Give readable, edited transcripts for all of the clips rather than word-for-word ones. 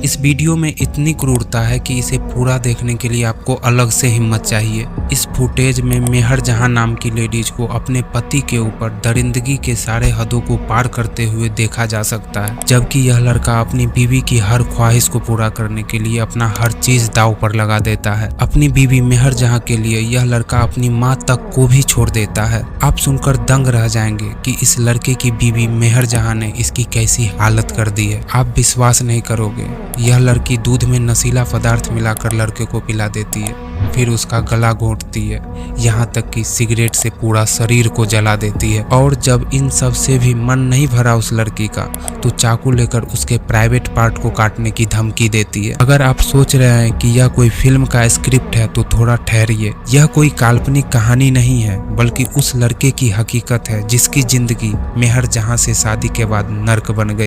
इस वीडियो में इतनी क्रूरता है कि इसे पूरा देखने के लिए आपको अलग से हिम्मत चाहिए। इस फुटेज में मेहर जहां नाम की लेडीज को अपने पति के ऊपर दरिंदगी के सारे हदों को पार करते हुए देखा जा सकता है, जबकि यह लड़का अपनी बीवी की हर ख्वाहिश को पूरा करने के लिए अपना हर चीज दांव पर लगा देता है। अपनी बीवी मेहर जहां के लिए यह लड़का अपनी माँ तक को भी छोड़ देता है। आप सुनकर दंग रह जाएंगे कि इस लड़के की बीवी मेहर जहां ने इसकी कैसी हालत कर दी है। आप विश्वास नहीं करोगे, यह लड़की दूध में नशीला पदार्थ मिलाकर लड़के को पिला देती है, फिर उसका गला घोंटती है, यहाँ तक कि सिगरेट से पूरा शरीर को जला देती है। और जब इन सब से भी मन नहीं भरा उस लड़की का, तो चाकू लेकर उसके प्राइवेट पार्ट को काटने की धमकी देती है। अगर आप सोच रहे हैं कि यह कोई फिल्म का स्क्रिप्ट है तो थोड़ा ठहरिए। यह कोई काल्पनिक कहानी नहीं है, बल्कि उस लड़के की हकीकत है जिसकी जिंदगी मेहर जहां से शादी के बाद नर्क बन गई।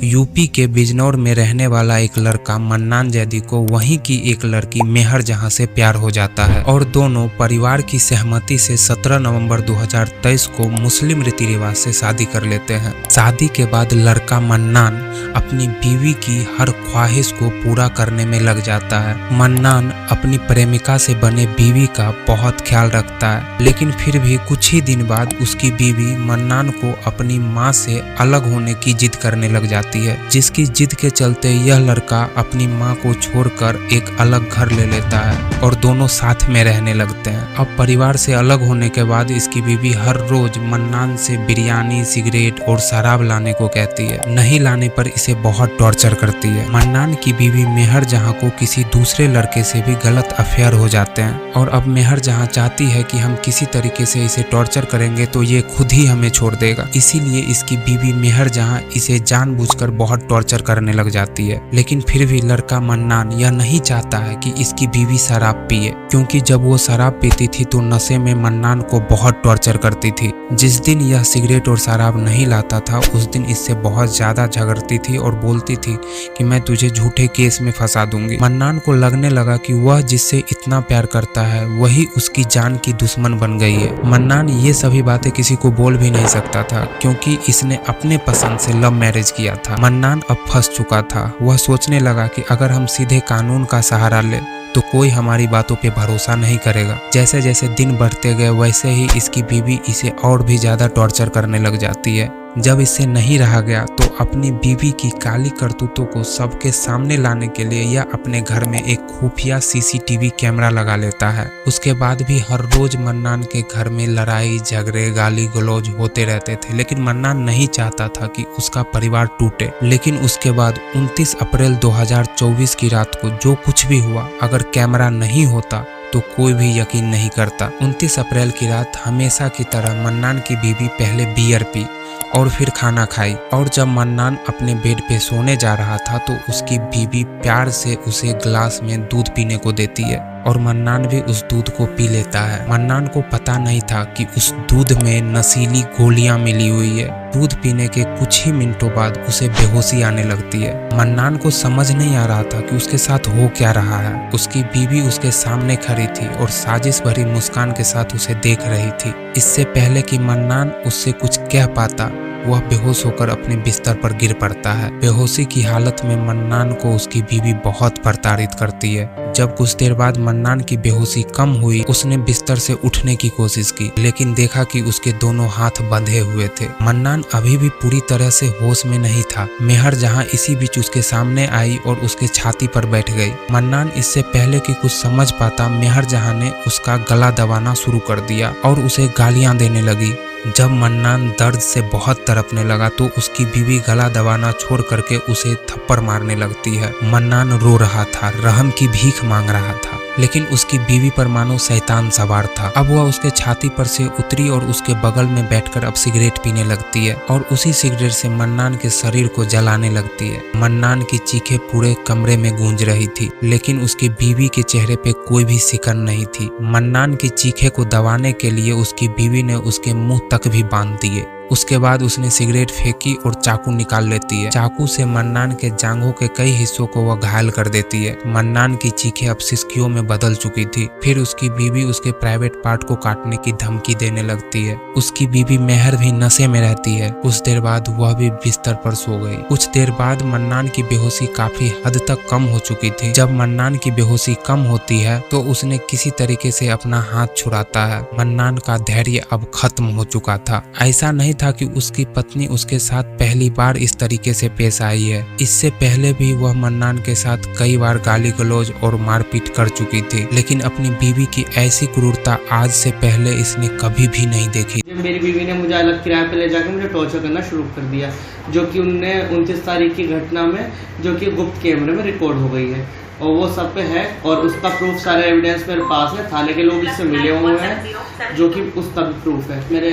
यूपी के बिजनौर में रहने वाला एक लड़का मन्नान जैदी को वहीं की एक लड़की मेहर जहां से प्यार हो जाता है और दोनों परिवार की सहमति से 17 नवंबर 2023 को मुस्लिम रीति रिवाज से शादी कर लेते हैं। शादी के बाद लड़का मन्नान अपनी बीवी की हर ख्वाहिश को पूरा करने में लग जाता है। मन्नान अपनी प्रेमिका से बने बीवी का बहुत ख्याल रखता है, लेकिन फिर भी कुछ ही दिन बाद उसकी बीवी मन्नान को अपनी माँ से अलग होने की जिद करने लग जाती है, जिसकी जिद के चलते यह लड़का अपनी मां को छोड़कर एक अलग घर ले लेता है और दोनों साथ में रहने लगते हैं। अब परिवार से अलग होने के बाद इसकी बीवी हर रोज मन्नान से बिरयानी, सिगरेट और शराब लाने को कहती है। नहीं लाने पर इसे बहुत टॉर्चर करती है। मन्नान की बीवी मेहर जहां को किसी दूसरे लड़के से भी गलत अफेयर हो जाते हैं और अब मेहर जहां चाहती है कि हम किसी तरीके से इसे टॉर्चर करेंगे तो ये खुद ही हमें छोड़ देगा। इसीलिए इसकी बीवी मेहर जहां इसे जानबूझकर बहुत टॉर्चर करने लग जाती है। लेकिन फिर भी लड़का मन्नान यह नहीं चाहता है कि इसकी बीवी शराब पिए, क्योंकि जब वो शराब पीती थी तो नशे में मन्नान को बहुत टॉर्चर करती थी। जिस दिन यह सिगरेट और शराब नहीं लाता था उस दिन इससे बहुत ज्यादा झगड़ती थी और बोलती थी कि मैं तुझे झूठे केस में फंसा दूंगी। मन्नान को लगने लगा कि वह जिससे इतना प्यार करता है वही उसकी जान की दुश्मन बन गई है। मन्नान ये सभी बातें किसी को बोल भी नहीं सकता था, क्योंकि इसने अपने पसंद से लव मैरिज किया था। मन्नान अब फंस चुका था। वह सोचने लगा कि अगर हम सीधे कानून का सहारा ले तो कोई हमारी बातों पे भरोसा नहीं करेगा। जैसे जैसे दिन बढ़ते गए वैसे ही इसकी बीवी इसे और भी ज्यादा टॉर्चर करने लग जाती है। जब इससे नहीं रहा गया तो अपनी बीवी की काली करतूतों को सबके सामने लाने के लिए यह अपने घर में एक खुफिया सीसीटीवी कैमरा लगा लेता है। उसके बाद भी हर रोज मन्नान के घर में लड़ाई झगड़े गाली गलौज होते रहते थे, लेकिन मन्नान नहीं चाहता था कि उसका परिवार टूटे। लेकिन उसके बाद 29 अप्रैल 2024 की रात को जो कुछ भी हुआ, अगर कैमरा नहीं होता तो कोई भी यकीन नहीं करता। 29 अप्रैल की रात हमेशा की तरह मन्नान की बीवी पहले बियर पी और फिर खाना खाई, और जब मन्नान अपने बेड पे सोने जा रहा था तो उसकी बीवी प्यार से उसे ग्लास में दूध पीने को देती है और मन्नान भी उस दूध को पी लेता है। मन्नान को पता नहीं था कि उस दूध में नशीली गोलियां मिली हुई है। दूध पीने के कुछ ही मिनटों बाद उसे बेहोशी आने लगती है। मन्नान को समझ नहीं आ रहा था कि उसके साथ हो क्या रहा है। उसकी बीवी उसके सामने खड़ी थी और साजिश भरी मुस्कान के साथ उसे देख रही थी। इससे पहले कि मन्नान उससे कुछ कह पाता, वह बेहोश होकर अपने बिस्तर पर गिर पड़ता है। बेहोशी की हालत में मन्नान को उसकी बीवी बहुत प्रताड़ित करती है। जब कुछ देर बाद मन्नान की बेहोशी कम हुई, उसने बिस्तर से उठने की कोशिश की, लेकिन देखा कि उसके दोनों हाथ बंधे हुए थे। मन्नान अभी भी पूरी तरह से होश में नहीं था। मेहर जहां इसी बीच उसके सामने आई और उसके छाती पर बैठ गई। मन्नान इससे पहले कि कुछ समझ पाता, मेहर जहां ने उसका गला दबाना शुरू कर दिया और उसे गालियां देने लगी। जब मन्नान दर्द से बहुत तड़पने लगा तो उसकी बीवी गला दबाना छोड़ करके उसे थप्पड़ मारने लगती है। मन्नान रो रहा था, रहम की भीख मांग रहा था, लेकिन उसकी बीवी पर मानो शैतान सवार था। अब वह उसके छाती पर से उतरी और उसके बगल में बैठकर अब सिगरेट पीने लगती है और उसी सिगरेट से मन्नान के शरीर को जलाने लगती है। मन्नान की चीखें पूरे कमरे में गूंज रही थी, लेकिन उसकी बीवी के चेहरे पे कोई भी सिकन नहीं थी। मन्नान की चीखें को दबाने के लिए उसकी बीवी ने उसके मुंह तक भी बांध दिए। उसके बाद उसने सिगरेट फेंकी और चाकू निकाल लेती है। चाकू से मन्नान के जांघों के कई हिस्सों को वह घायल कर देती है। मन्नान की चीखें अब सिसकियों में बदल चुकी थी। फिर उसकी बीवी उसके प्राइवेट पार्ट को काटने की धमकी देने लगती है। उसकी बीवी मेहर भी नशे में रहती है। कुछ देर बाद वह भी बिस्तर पर सो गई। कुछ देर बाद मन्नान की बेहोशी काफी हद तक कम हो चुकी थी। जब मन्नान की बेहोशी कम होती है तो उसने किसी तरीके से अपना हाथ छुड़ाता है। मन्नान का धैर्य अब खत्म हो चुका था। ऐसा नहीं था कि उसकी पत्नी उसके साथ पहली बार इस तरीके से पेश आई है। इससे पहले भी वह मन्नान के साथ कई बार गाली गलौज और मारपीट कर चुकी थी, लेकिन अपनी बीवी की ऐसी क्रूरता आज से पहले इसने कभी भी नहीं देखी। मेरी बीवी ने मुझे अलग किराए पे ले जाकर मुझे टॉर्चर करना शुरू कर दिया, जो कि उनने 29 तारीख की घटना में, जो कि गुप्त कैमरे में रिकॉर्ड हो गई है और वो सब पे है और उसका प्रूफ, सारे एविडेंस मेरे पास है। थाने के लोग इससे मिले हुए हैं, जो कि उसका भी प्रूफ है। मेरे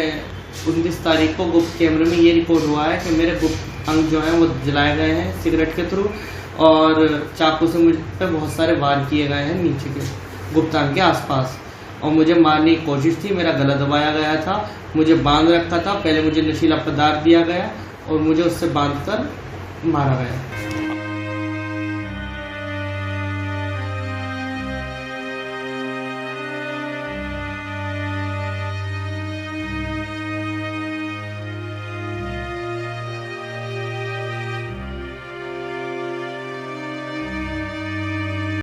29 तारीख को गुप्त कैमरे में ये रिकॉर्ड हुआ है कि मेरे गुप्त अंग जो है वो जलाए गए हैं सिगरेट के थ्रू और चाकू से मुझ पर बहुत सारे वार किए गए हैं नीचे के गुप्त अंग के आसपास और मुझे मारने की कोशिश थी। मेरा गला दबाया गया था, मुझे बांध रखा था। पहले मुझे नशीला पदार्थ दिया गया और मुझे उससे बांधकर मारा गया।